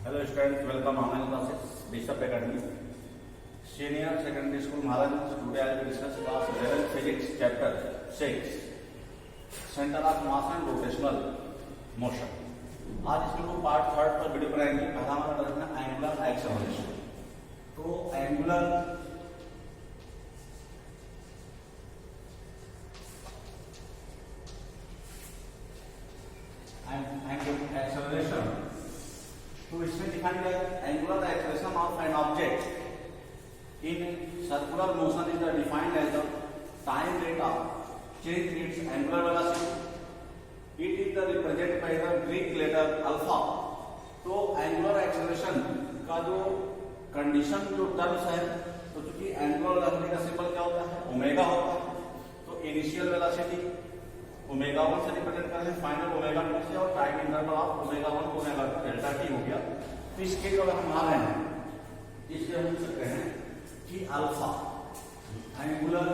Hello students, welcome online classes bishop academy senior secondary school Maharaj. Today I will discuss class 11 physics chapter 6 centre of mass and rotational motion. आज इसमें को part third पर video बनाएंगे। पहला हमारा रखना angular acceleration. तो angular acceleration, तो इसमें डिफाइन किया है angular acceleration of an object in circular motion is defined as the time rate of change its angular velocity. It is the represent by the Greek letter alpha. तो angular acceleration का जो condition जो terms है, तो चूंकि angular velocity का symbol क्या होता है, ओमेगा होता है। तो इनिशियल वेलोसिटी ओमेगा 1 से रिप्रेजेंट करते हैं, फाइनल ओमेगा 2 से, और टाइम इंटरवल ऑफ ओमेगा 1 को ओमेगा 2 डेल्टा टी हो गया। तो इसके जो हम आ रहे हैं, इसके हम लिख सकते हैं कि alpha angular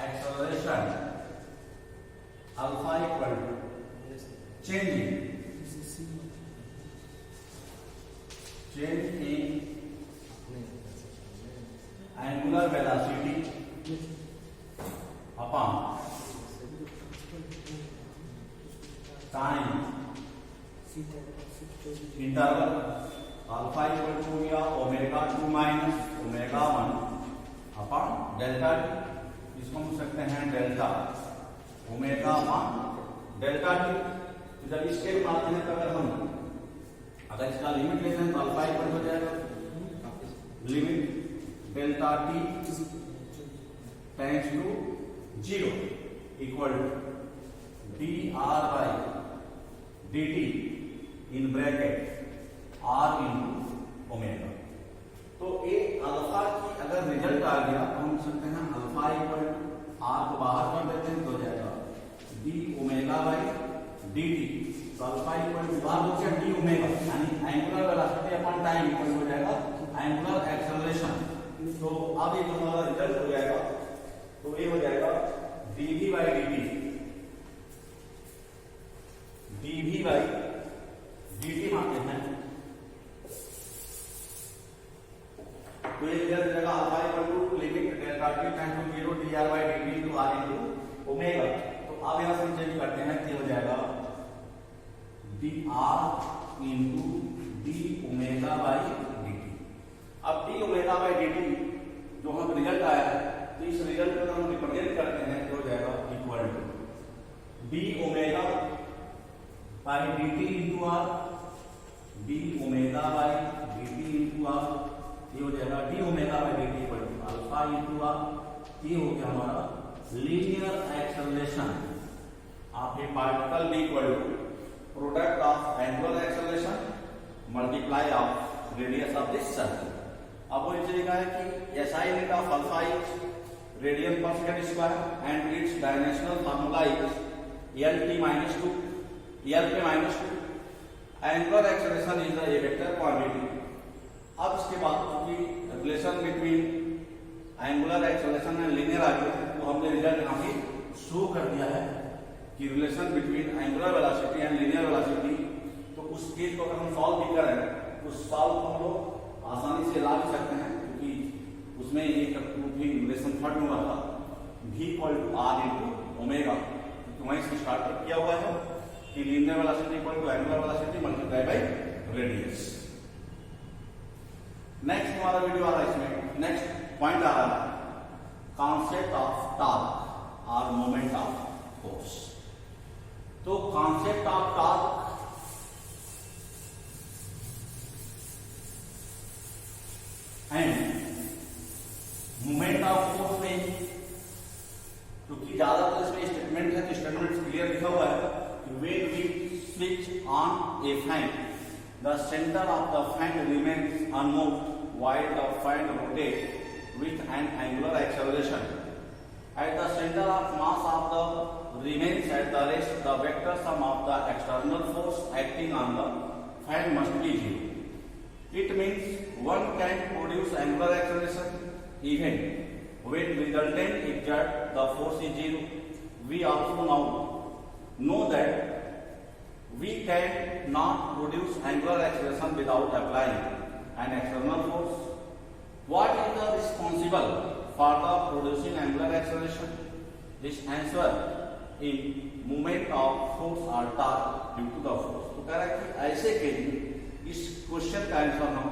acceleration alpha equal to change in angular velocity upon time interval. Alpha equal to हो गया omega 2 minus omega 1 upon delta T. इसको हम सकते हैं डेल्टा ओमेगा 1 डेल्टा टी। तो जब इसके मानते हैं, तो अगर इसका लिमिट लेते हैं तो अल्फा इक्वल हो जाएगा limit delta T tends to 0 equal to D R by D T in bracket R into omega. तो ये अल्फा की अगर रिजल्ट आ गया तो हम सकते हैं अल्फा इक्वल टू आर को बाहर कर देते हैं तो हो जाएगा D omega by D T. तो अल्फा इक्वल टू बाहर हो जाएगा डी ओमेगा, यानी angular velocity upon time equal हो जाएगा एंगुलर एक्सेलरेशन। तो अब ये हमारा रिजल्ट हो जाएगा, तो ये हो जाएगा dv by dt, dv by dt मानते हैं। तो ये रिजल्ट हो जाएगा alpha equal to limit delta T tends to 0 dr by dt into r into omega. तो अब यहां से चेंज करते हैं, तो हो जाएगा dr into d omega by dt। अब d ओमेगा बाई dt जो हम रिजल्ट आया है, तो इस रिजल्ट को हम रिप्रेजेंट करते हैं, तो हो जाएगा equal to D omega by D T into R, D omega by D T into R. ये हो जाएगा D omega by D T equal to alpha into R. ये हो गया हमारा linear acceleration of a particle be equal to product of angular acceleration multiply of radius of this circle. अब वो इसे लिखा है कि SI unit of alpha is radian per second square and its dimensional formula is LT minus 2 LP minus 2। Angular acceleration is a vector quantity. अब इसके बाद क्योंकि relation between angular acceleration and linear आ गया, तो हमने रिजल्ट यहाँ पे शो कर दिया है कि relation between angular velocity and linear velocity. तो उस केस को अगर हम सॉल्व भी करें, उस सॉल्व को हम लोग आसानी से ला भी सकते हैं, क्योंकि उसमें एक रिलेशन थर्ड हुआ था v equal to R into omega. तो वहीं से स्टार्ट किया हुआ है कि linear velocity equal to angular velocity multiply by radius. Next हमारा वीडियो आ रहा है, इसमें नेक्स्ट पॉइंट आ रहा है कॉन्सेप्ट ऑफ टॉर्क और मोमेंट ऑफ फोर्स। तो concept of torque and moment of force में, क्योंकि ज्यादातर इसमें स्टेटमेंट है, तो स्टेटमेंट क्लियर लिखा हुआ है कि when we switch on a fan the centre of the fan remains unmoved while the fan rotate with an angular acceleration at the centre of mass of the remains at the rest the vector sum of the external force acting on the fan must be 0। It means one can produce angular acceleration even when resultant exert the force is 0. We also know know that we can not produce angular acceleration without applying an external force. What is the responsible for the producing angular acceleration? This answer in moment of force or torque due to the force. तो कह रहा है कि ऐसे के लिए इस question का आंसर हम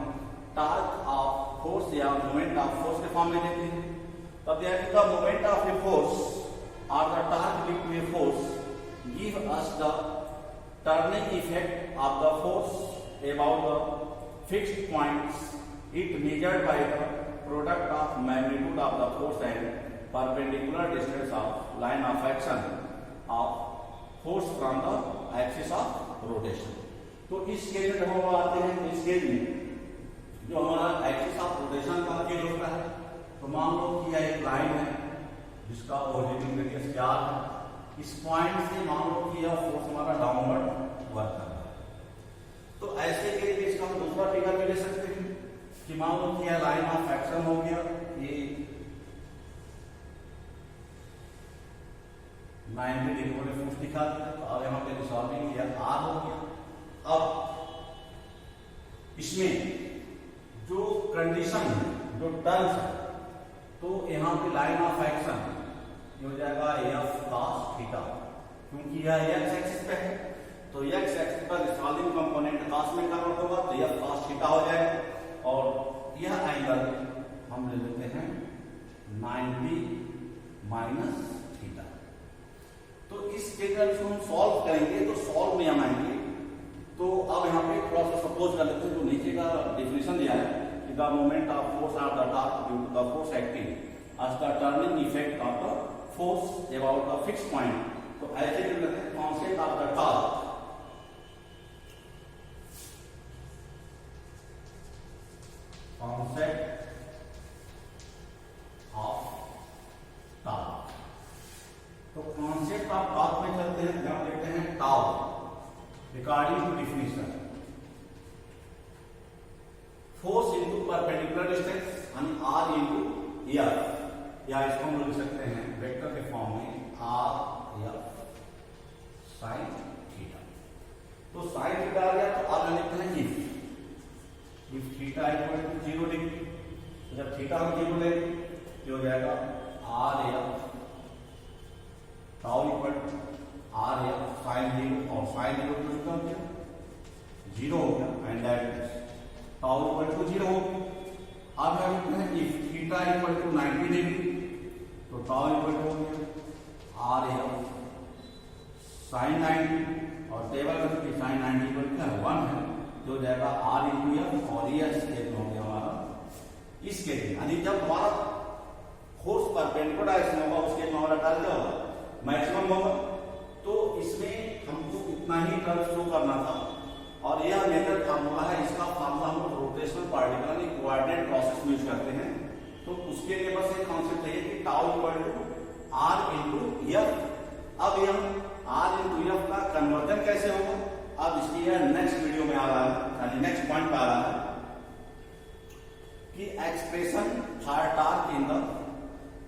टॉर्क ऑफ फोर्स या मोमेंट ऑफ फोर्स के फॉर्म में देते हैं. तब that the moment of a force और the torque due to a force give us the turning effect of the force about the fixed points. It measured by the product of magnitude of the force and perpendicular distance of line of action of force from the axis of rotation. तो इस case में जब हम आते हैं इस case में जो हमारा एक्सिस ऑफ रोटेशन का केस होता है, तो मान लो कि यह एक लाइन है जिसका ओरिजिन रेडियस क्या है. इस पॉइंट से मान लो कि यह फोर्स हमारा डाउनवर्ड वर्क कर रहा है. तो ऐसे के लिए इसका हम दूसरा फिगर भी ले सकते हैं कि मान लो कि यह लाइन ऑफ एक्शन हो गया, ये 90 डिग्री में फोर्स दिखा दिया. तो अब यहाँ पे रिजॉल्विंग किया आर हो गया. अब इसमें जो कंडीशन है, जो टर्म्स है, तो यहाँ पे लाइन ऑफ एक्शन हो जाएगा एफ कॉस थीटा, क्योंकि यह एक्स एक्सिस पे है. तो एक्स एक्सिस पर रिजॉल्विंग कंपोनेंट कॉस में कन्वर्ट होगा, तो एफ कॉस थीटा हो जाएगा. और यह एंगल हम ले लेते हैं 90 माइनस थीटा. तो इस एंगल को हम सॉल्व करेंगे, तो सॉल्व में हम आएंगे. तो अब यहाँ पे थोड़ा सा सपोज कर लेते हैं. तो नीचे का डेफिनेशन दिया है कि the moment of force of the torque due to the force acting as the turning effect of the force about the fixed point. तो ऐसे करते हैं constant of the torque, concept of torque. तो concept of torque में चलते हैं, जहां देखते हैं tau according to definition force into perpendicular distance यानी आर इनटू एफ, या इसको हम लिख सकते हैं वेक्टर के फॉर्म में आर एफ साइन थीटा. तो साइन थीटा आ गया. तो अब लिखते हैं if theta equal to 0 degree. तो जब थीटा हम 0 लेंगे तो हो जाएगा R F tau equal to R F sine 0, और साइन 0 टू कितना हो गया 0 हो गया, and that tau equal to 0 हो गया. अब हम लिखते हैं if theta equal to 90 degree, तो टाउ इक्वल हो गया आर एफ साइन 90, और टेबल में साइन 90 इक्वल क्या है 1 है, तो हो जाएगा आर इंटू एफ. और ये स्केल हो गया हमारा इस केस में, यानी जब हमारा फोर्स परपेंडिकुलर डायरेक्शन होगा उसके में हमारा टर्न क्या होगा मैक्सिमम होगा. तो इसमें हमको इतना ही टर्न शो करना था. और यह मेथड फार्मूला है, इसका फार्मूला हम रोटेशनल पार्टिकल यानी कोऑर्डिनेट प्रोसेस में यूज करते हैं. तो उसके लिए बस एक कॉन्सेप्ट है कि tau equal to R into F. अब यह आर इंटू एफ का कन्वर्जन कैसे होगा, अब इसकी यह नेक्स्ट वीडियो में आ रहा है, यानी नेक्स्ट पॉइंट पे आ रहा है कि expression for torque in the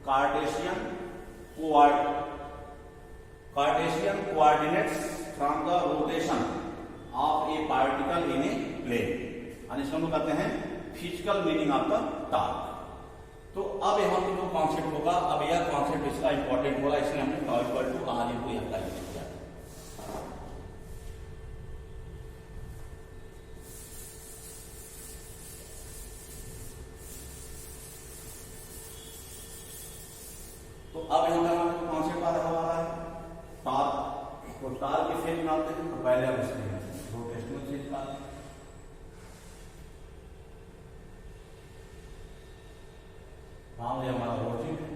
Cartesian coordinates from the rotation of a particle in a plane, यानी इसको हम कहते हैं physical meaning of the torque. तो अब यहाँ पे जो कॉन्सेप्ट होगा, अब यह कॉन्सेप्ट इसका इंपॉर्टेंट होगा, इसलिए हमने tau equal to R into F का यूज किया. तो अब यहाँ पे कॉन्सेप्ट आ रहा है टॉर्क. तो टॉर्क के फेज में आते हैं, तो पहले हम इसमें रोटेशनल फेज में आते हैं. मान लिया हमारा ओरिजिन है,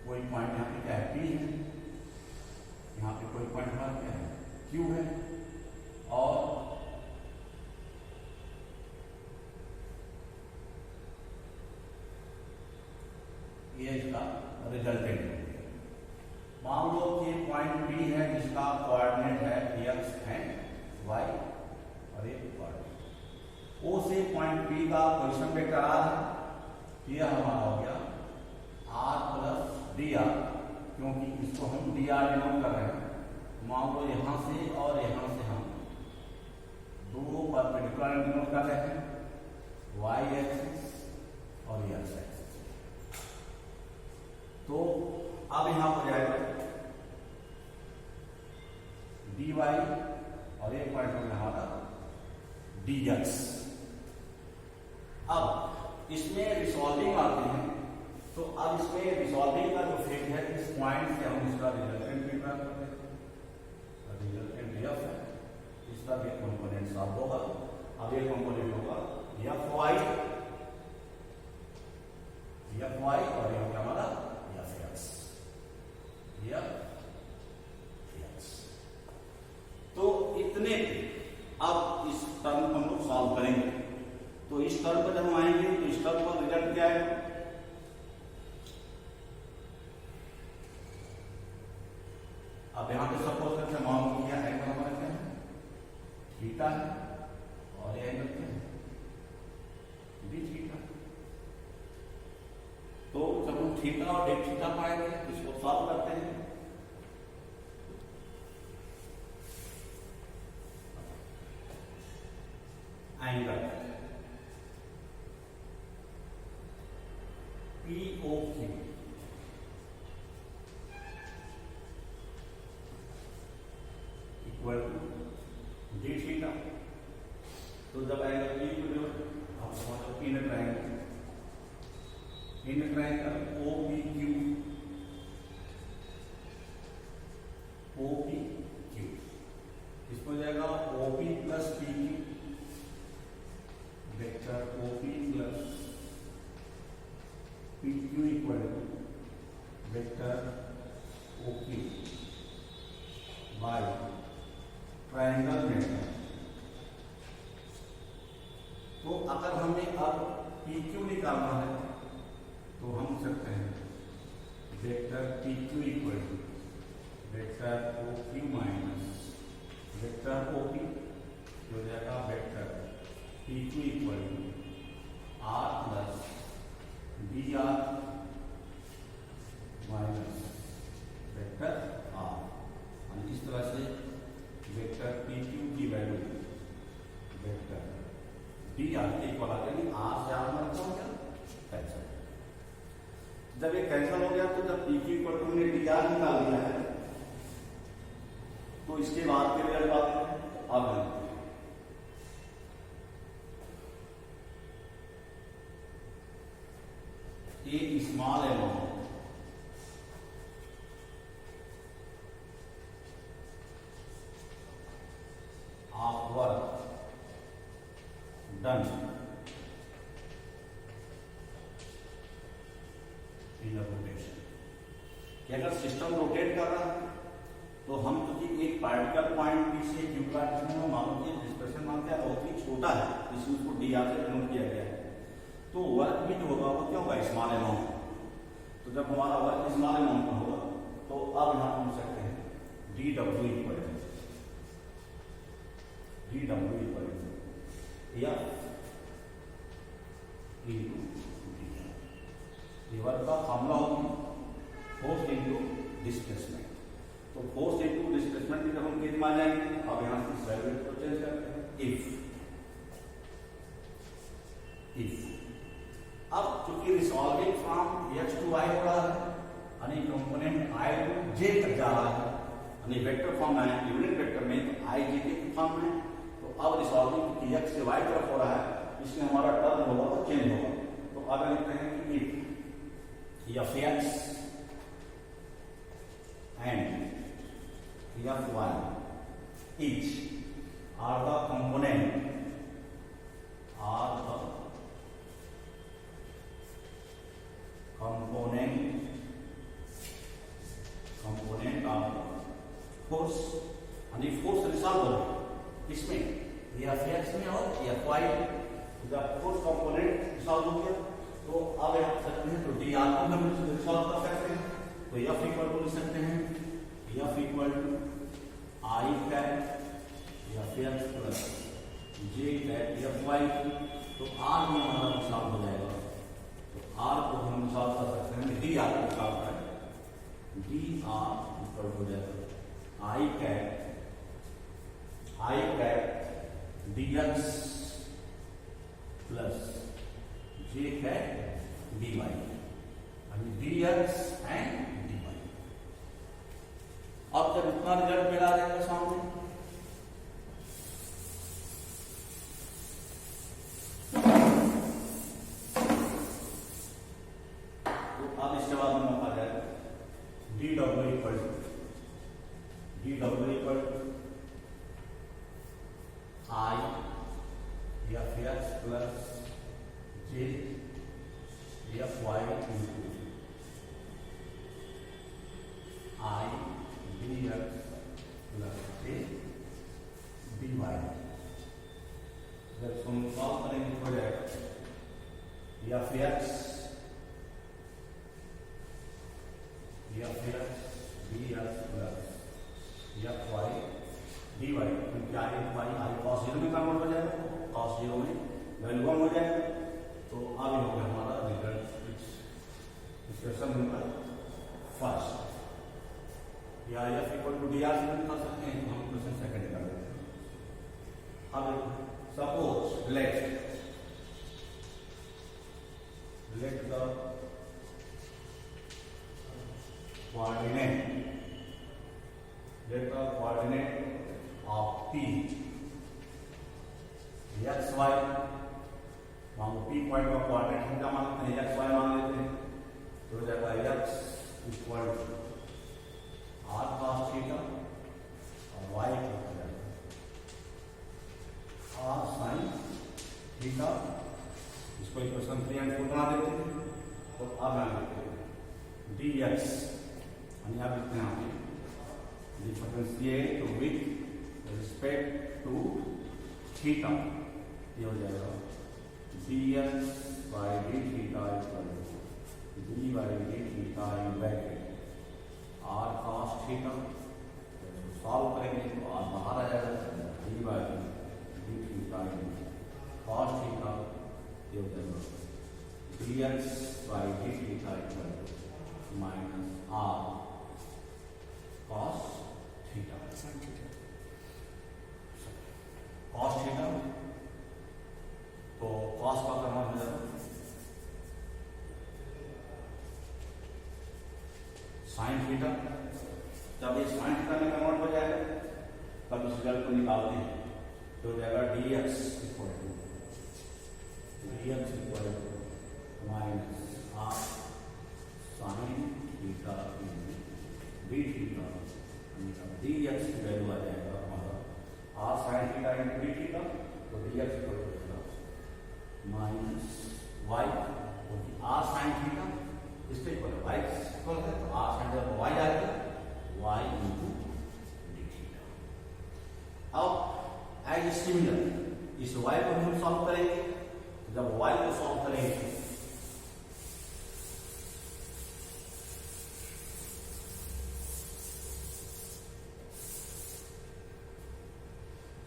कोई पॉइंट यहाँ पे क्या है P है, यहाँ पे कोई पॉइंट हमारा क्या है Q है, और ये इसका रिजल्टेंट है. मान लो कि पॉइंट P है जिसका कोऑर्डिनेट है x एंड y, और एक कोऑर्डिनेट O से पॉइंट P का पोजीशन वेक्टर r है. यह हमारा हो गया r प्लस डी आर, क्योंकि इसको हम डी आर डिनोट कर रहे हैं. मान लो यहाँ से और यहाँ से हम दो परपेंडिकुलर डिनोट कर रहे हैं, y एक्सिस और x एक्सिस। तो अब यहाँ हो जाएगा dy और एक पॉइंट होगा हमारा dx। अब इसमें रिसॉल्विंग आते हैं, तो अब इसमें रिसॉल्विंग का जो फेज है इस पॉइंट से हम इसका रिजल्टेंट भी प्राप्त करते हैं। रिजल्टेंट एफ है, इसका भी कंपोनेंट साफ होगा। अब ये कंपोनेंट होगा एफ वाई और ये क्या हमारा एफ एक्स। तो इतने अब इस टर्म को हम लोग सॉल्व करेंगे। तो इस टर्म पर जब हम आएंगे तो इस टर्म का रिजल्ट क्या है, अब यहां पे सपोज करते हैं मान लो क्या एंगल हमारा क्या है, थीटा है, और ये एंगल क्या है, डी थीटा। तो जब हम थीटा और डेट थीटा पाएंगे इसको सॉल्व करते हैं। Angle POQ equal to D theta. तो जब एंगल P को जो आप समझो इन ट्रायंगल OPQ इसको हो जाएगा OP plus PQ vector OP plus PQ equal to vector OQ by triangle method. तो अगर हमें अब PQ निकालना है तो हम सकते हैं vector PQ equal to vector OQ minus vector OP जो हो जाएगा vector PQ equal to R plus DR minus vector R। इस तरह से वेक्टर PQ की वैल्यू वेक्टर DR के इक्वल आ जाएगी। R से R में रखा हो गया कैंसिल। जब ये कैंसिल हो गया तो जब PQ इक्वल टू हमने DR निकाल लिया है तो इसके बाद के रिजल्ट आते हैं। अब a small amount of work done in a rotation। कि अगर सिस्टम रोटेट कर रहा है तो हम क्योंकि एक पार्टिकल पॉइंट पी से क्यू का जिसमें मानो कि डिस्पर्शन मानते हैं बहुत ही छोटा है, इसमें उसको डी आर से डिनोट किया गया है, तो वर्क भी जो होगा वो क्या होगा स्मॉल अमाउंट। तो जब हमारा वर्क स्मॉल अमाउंट में होगा तो अब यहाँ पूछ सकते हैं D W equal D work का फॉर्मूला होगी फोर्स इनटू डिस्प्लेसमेंट। तो फोर्स इनटू डिस्प्लेसमेंट की जब हम कितनी मान जाएंगे, अब यहाँ से इस वैल्यू को चेंज करते हैं इफ। अब चूंकि resolving from x to y हो रहा है यानी कंपोनेंट i टू j तक जा रहा है यानी वेक्टर फॉर्म है यूनिट वेक्टर में तो i j के फॉर्म में। तो अब रिसॉल्विंग की x से y तरफ हो रहा है, इसमें हमारा टर्म होगा वो चेंज होगा। तो अब लिखते हैं कि if f(x) and f(y) each are the component of force यानी फोर्स रिसॉल्व हो रहा है इसमें f(x) में और f(y) में। जब फोर्स कंपोनेंट रिसॉल्व हो गया तो अब आप सकते हैं तो dr को हम रिसॉल्व कर सकते हैं। तो f इक्वल टू लिख सकते हैं f equal to I cap f(x) plus j cap f(y)। तो r में हमारा रिसॉल्व हो जाएगा, तो r को हम रिसॉल्व कर सकते हैं dr को रिसॉल्व करें dr इक्वल हो जाएगा आई कैट dx प्लस जे कैट dy, अभी dx एंड dy। अब जब इतना रिजल्ट मिला रहेगा सामने, तो अब इसके बाद में आ जाएगा dw equal I F X plus J F Y into I D X plus J D Y. जब सॉल्व करेंगे हो जाएगा F X D X plus F Y D Y, क्योंकि I F Y I cos zero में convert हो जाएगा, cos zero में value one हो जाएगा। तो अब हो गया हमारा रिजल्ट इक्वेशन नंबर फर्स्ट। या F equal to D R से निकाल सकते हैं, हम क्वेश्चन सेकंड कर देते हैं। अब suppose let the coordinate of P x y, मान लो P पॉइंट का कोऑर्डिनेट हम क्या मानते हैं, x y मान लेते हैं, तो हो जाएगा x equal to r cos theta और y equal to r sin theta. इसको इक्वेशन 3 एंड 4 बना देते हैं। तो अब मान लेते हैं dx, यानी आप लिखते हैं differentiate with respect to theta, ये हो जाएगा dx by D theta equal to D by D theta in bracket r cos theta. Solve करेंगे तो r बाहर आ जाएगा, D by D theta in cos theta, ये हो जाएगा dx by D theta equal to minus r cos theta, cos theta. तो cos का करना हो जाएगा sin थीटा। जब ये sin थीटा में कन्वर्ट हो जाएगा तब इस रिजल्ट को निकालते हैं, तो हो जाएगा dx equal to minus r sin theta D theta, dx की वैल्यू आ जाएगा हमारा r sin theta into D theta, तो dx equal to minus y, क्योंकि r sin थीटा इसके इक्वल y इक्वल है, तो r sin जब y आएगा y इंटू डी थीटा। अब एज सिमिलर इस y को हम सॉल्व करेंगे, जब y को सॉल्व करेंगे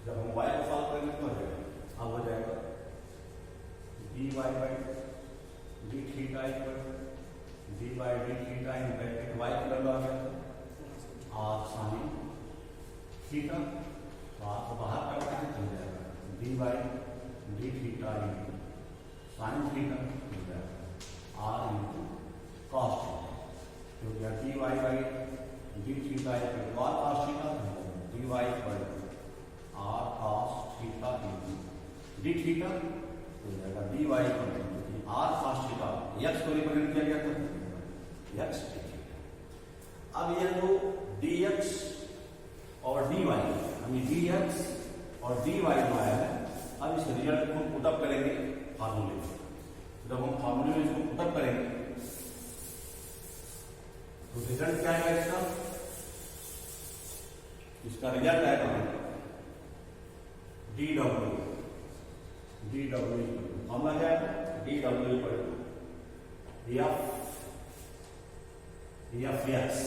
जब हम y को सॉल्व करेंगे तो हो जाएगा, अब हो जाएगा dy by D theta equal D by D theta in bracket y की वैल्यू आ गया r sin थीटा, तो r को बाहर करना है तो हो जाएगा D by D theta into sin theta हो जाएगा r इंटू cos थीटा, तो क्या dy by D theta equal r cos theta, dy equal r cos theta into D theta, तो हो जाएगा dy equal r cos theta, x को represent किया गया था x डी थीटा। अब ये जो dx और dy, हमें dx और dy जो आया है, अब इस रिजल्ट को पुटअप करेंगे फार्मूले में। जब हम फार्मूले में इसको पुटअप करेंगे तो रिजल्ट क्या आएगा इसका रिजल्ट आएगा dw फॉर्मूला क्या है, dw equal to F X,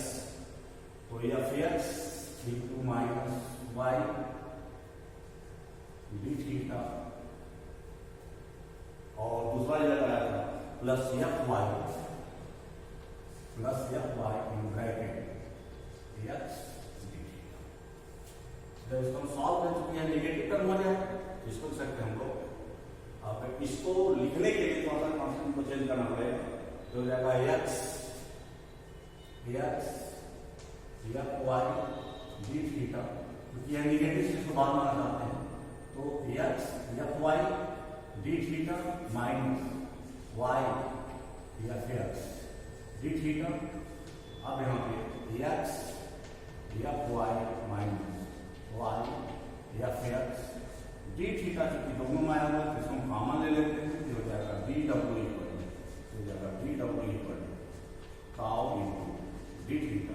तो F X into minus Y D theta, और दूसरा जगह आया था plus F Y in bracket X D theta. जब इसको हम सॉल्व कर चुके हैं नेगेटिव टर्म हो जाए तो इसको लिख सकते हैं हम लोग। अब इसको लिखने के लिए थोड़ा सा कॉन्सेप्ट को चेंज करना पड़ेगा, तो हो जाएगा X F Y D theta, क्योंकि यह नेगेटिव से इसको बात माना चाहते हैं, तो X F Y D theta minus Y F X D theta. अब यहाँ पे X F Y minus Y F X D theta, चूंकि दोनों में आया हुआ है इसको हम कॉमन ले लेते हैं, तो हो जाएगा डी डब्ल्यू इक्वल, हो जाएगा D W equal tau into D theta,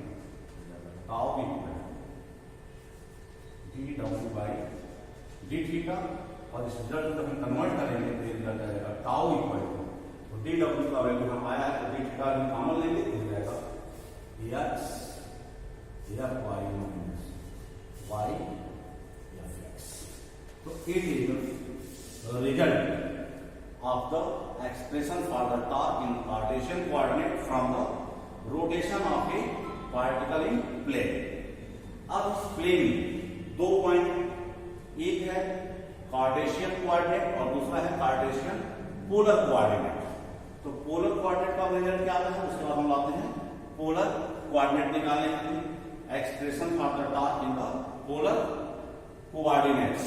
हो जाएगा tau equal D W by D theta. और इस रिजल्ट को हम कन्वर्ट करेंगे तो ये रिजल्ट आ जाएगा tau equal to D W का वैल्यू हम आया है तो डी थीटा हम कॉमन लेंगे तो हो जाएगा X F Y minus Y F X. तो it is result of the expression for the torque in Cartesian coordinate from the rotation of a particle in plane। अब इस प्लेन में 2 point, एक है कार्टेशियन कोऑर्डिनेट और दूसरा है Cartesian polar coordinate. तो पोलर कोऑर्डिनेट का रिजल्ट क्या आता है, उसके बाद हम लाते हैं पोलर कोऑर्डिनेट निकालने के लिए expression for the torque in the polar coordinates.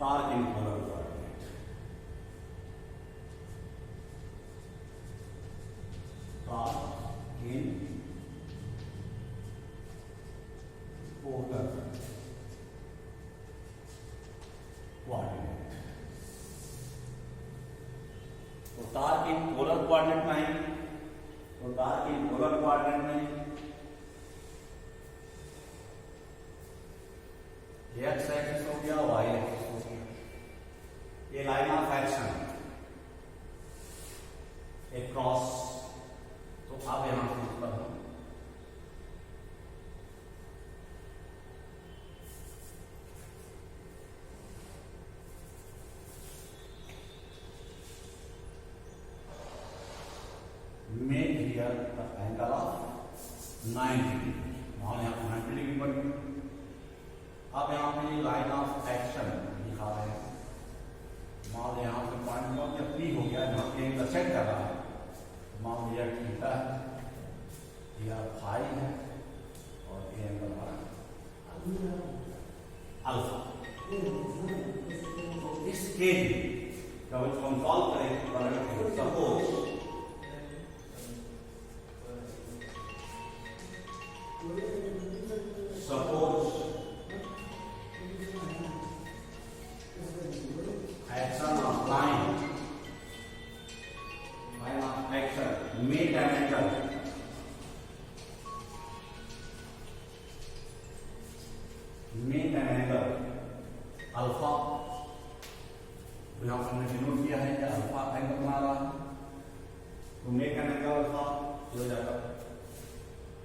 Torque in polar coordinate, torque in polar coordinate। तो torque in polar coordinate में है, तो torque in polar coordinate में एक्स एक्सिस हो गया, वाई एक्सिस हो गया, ये लाइन ऑफ एक्शन एक क्रॉस। तो अब यहां से इस पर हम make here the angle of 90 degree, मान यहां 90 डिग्री बन गई। अब यहाँ पे लाइन ऑफ एक्शन दिखा रहे हैं, मान यहाँ पे पॉइंट वन या पी हो गया, यहाँ पे एंगल सेट कर रहा है, मान लिया थीटा है, यह फाई है और ये एंगल हमारा अल्फा। तो इस केस जब इसको हम सॉल्व करेंगे, suppose action of line of action make an angle alpha. तो यहां हमने डिनोट किया है कि अल्फा एंगल बना रहा है, तो मेक एन एंगल अल्फा हो जाएगा।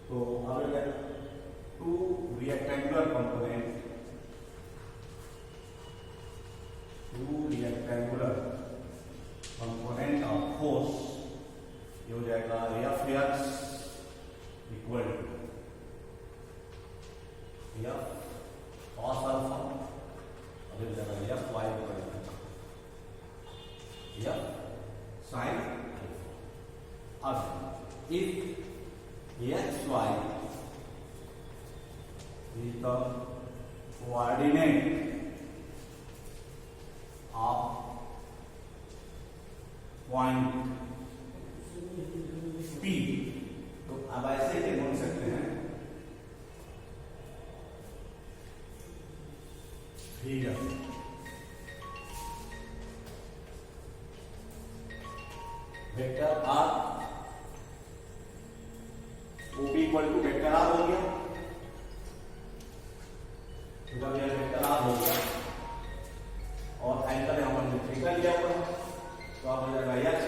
तो अब two rectangular component, component of force, ये हो जाएगा F X equal to F cos alpha, अब हो जाएगा F Y equal to F sine alpha. अब if X Y is the coordinate of point P, तो अब ऐसे ही बोल सकते हैं, ठीक है, vector R OP equal to vector R हो गया। तो जब यह वेक्टर आर हो गया और एंगल यहां पर थीटा लिया हुआ है, तो आप हो जाएगा X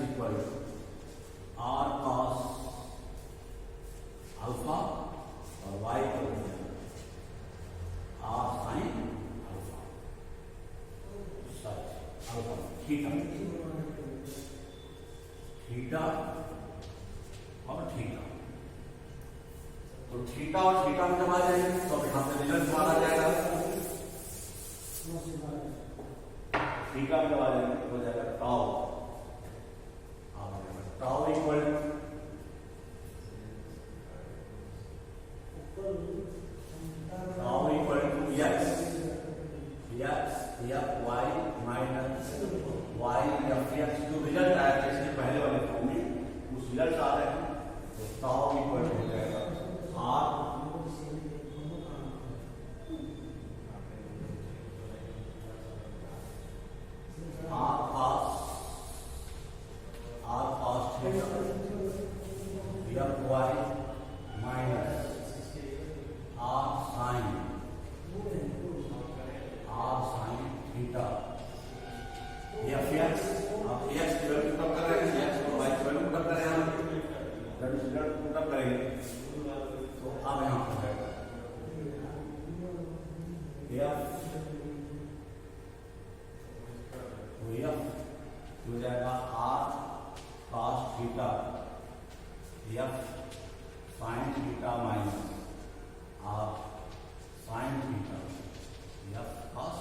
equal R cos alpha और वाई इक्वल थीटा, थीटा और थीटा। तो थीटा और थीटा में जब आ जाएंगे तो अब यहां पे रिजल्ट माना जाएगा। थीटा में जब आ जाएंगे हो जाएगा tau, tau equal to F Y minus Y F X. जो रिजल्ट आया था इसके पहले वाले फॉर्म में उस रिजल्ट आ रहे हैं, तो टाउ इक्वल हो जाएगा R F Y minus R sine theta F X. अब एक्स की वैल्यू पुट कर रहे हैं, एक्स और वाई की वैल्यू पुट कर रहे हैं हम, जब रिजल्ट पुट करेंगे तो अब यहां पर जाएगा एफ हो जाएगा R cos theta F sine theta minus R sine theta F cos।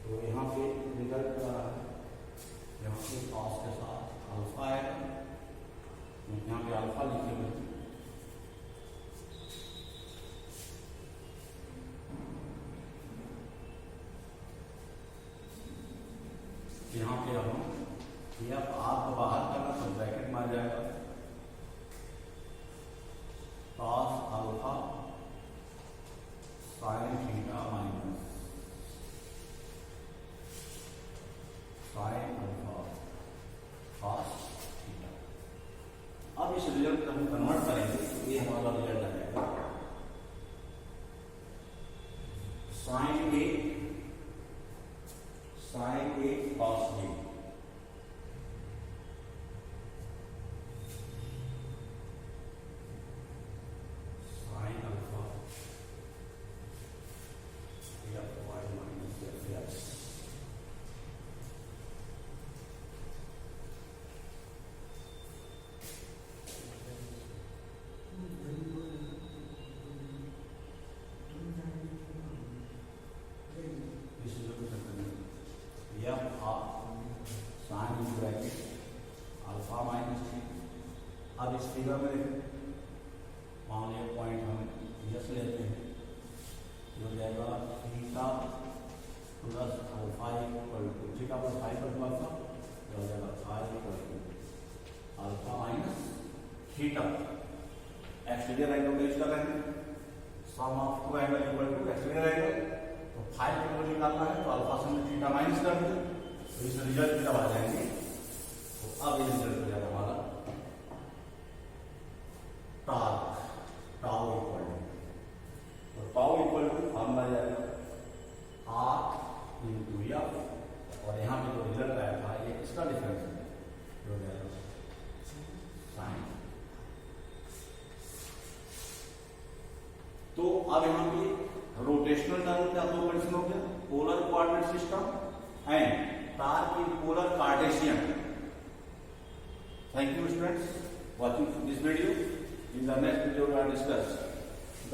तो यहाँ पे रिजल्ट आ रहा है, यहाँ पे cos के साथ अल्फा है, यहाँ पे अल्फा लिखे हुए हैं। यहाँ पे हम एफ आर को बाहर करना तो ब्रैकेट मार जाएगा cos alpha sign theta minus sine alpha cos theta. अब इस रिजल्ट को हम कन्वर्ट करेंगे तो ये हमारा रिजल्ट आ जाएगा sine A cos b। Sine alpha F Y minus F X. Alpha minus थी। अब इस फिगर में मान लिया पॉइंट हम यस लेते हैं, हो जाएगा theta plus alpha equal to theta plus five plus alpha, हो जाएगा five equal to alpha minus theta. Exterior angle को यूज कर रहे हैं, sum of two angle equal to exterior angle. तो फाइव को निकालना है तो अल्फा से थीटा माइनस कर दें, तो इस रिजल्ट में जब आ जाएंगे तो अब ये रिजल्ट हो जाएगा हमारा टार्क, टाउ इक्वल टू, तो टाउ इक्वल टू फॉर्मूला जाएगा आर इंटू एफ, और यहाँ पे जो रिजल्ट आया था ये इसका डिफरेंस है, हो जाएगा साइन। तो अब यहाँ पे रोटेशनल टर्म क्या दो कंडीशन हो गया, पोलर कोऑर्डिनेट सिस्टम एंड तार की polar Cartesian. Thank you students watching this video. In the next video we will discuss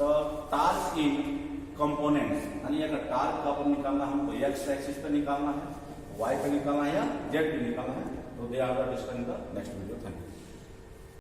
the torque in components। यानी अगर टार्क का अपन निकालना हमको x एक्सिस पे निकालना है, y पे निकालना है या z पे निकालना है, तो they are discuss in the next video. Thank you.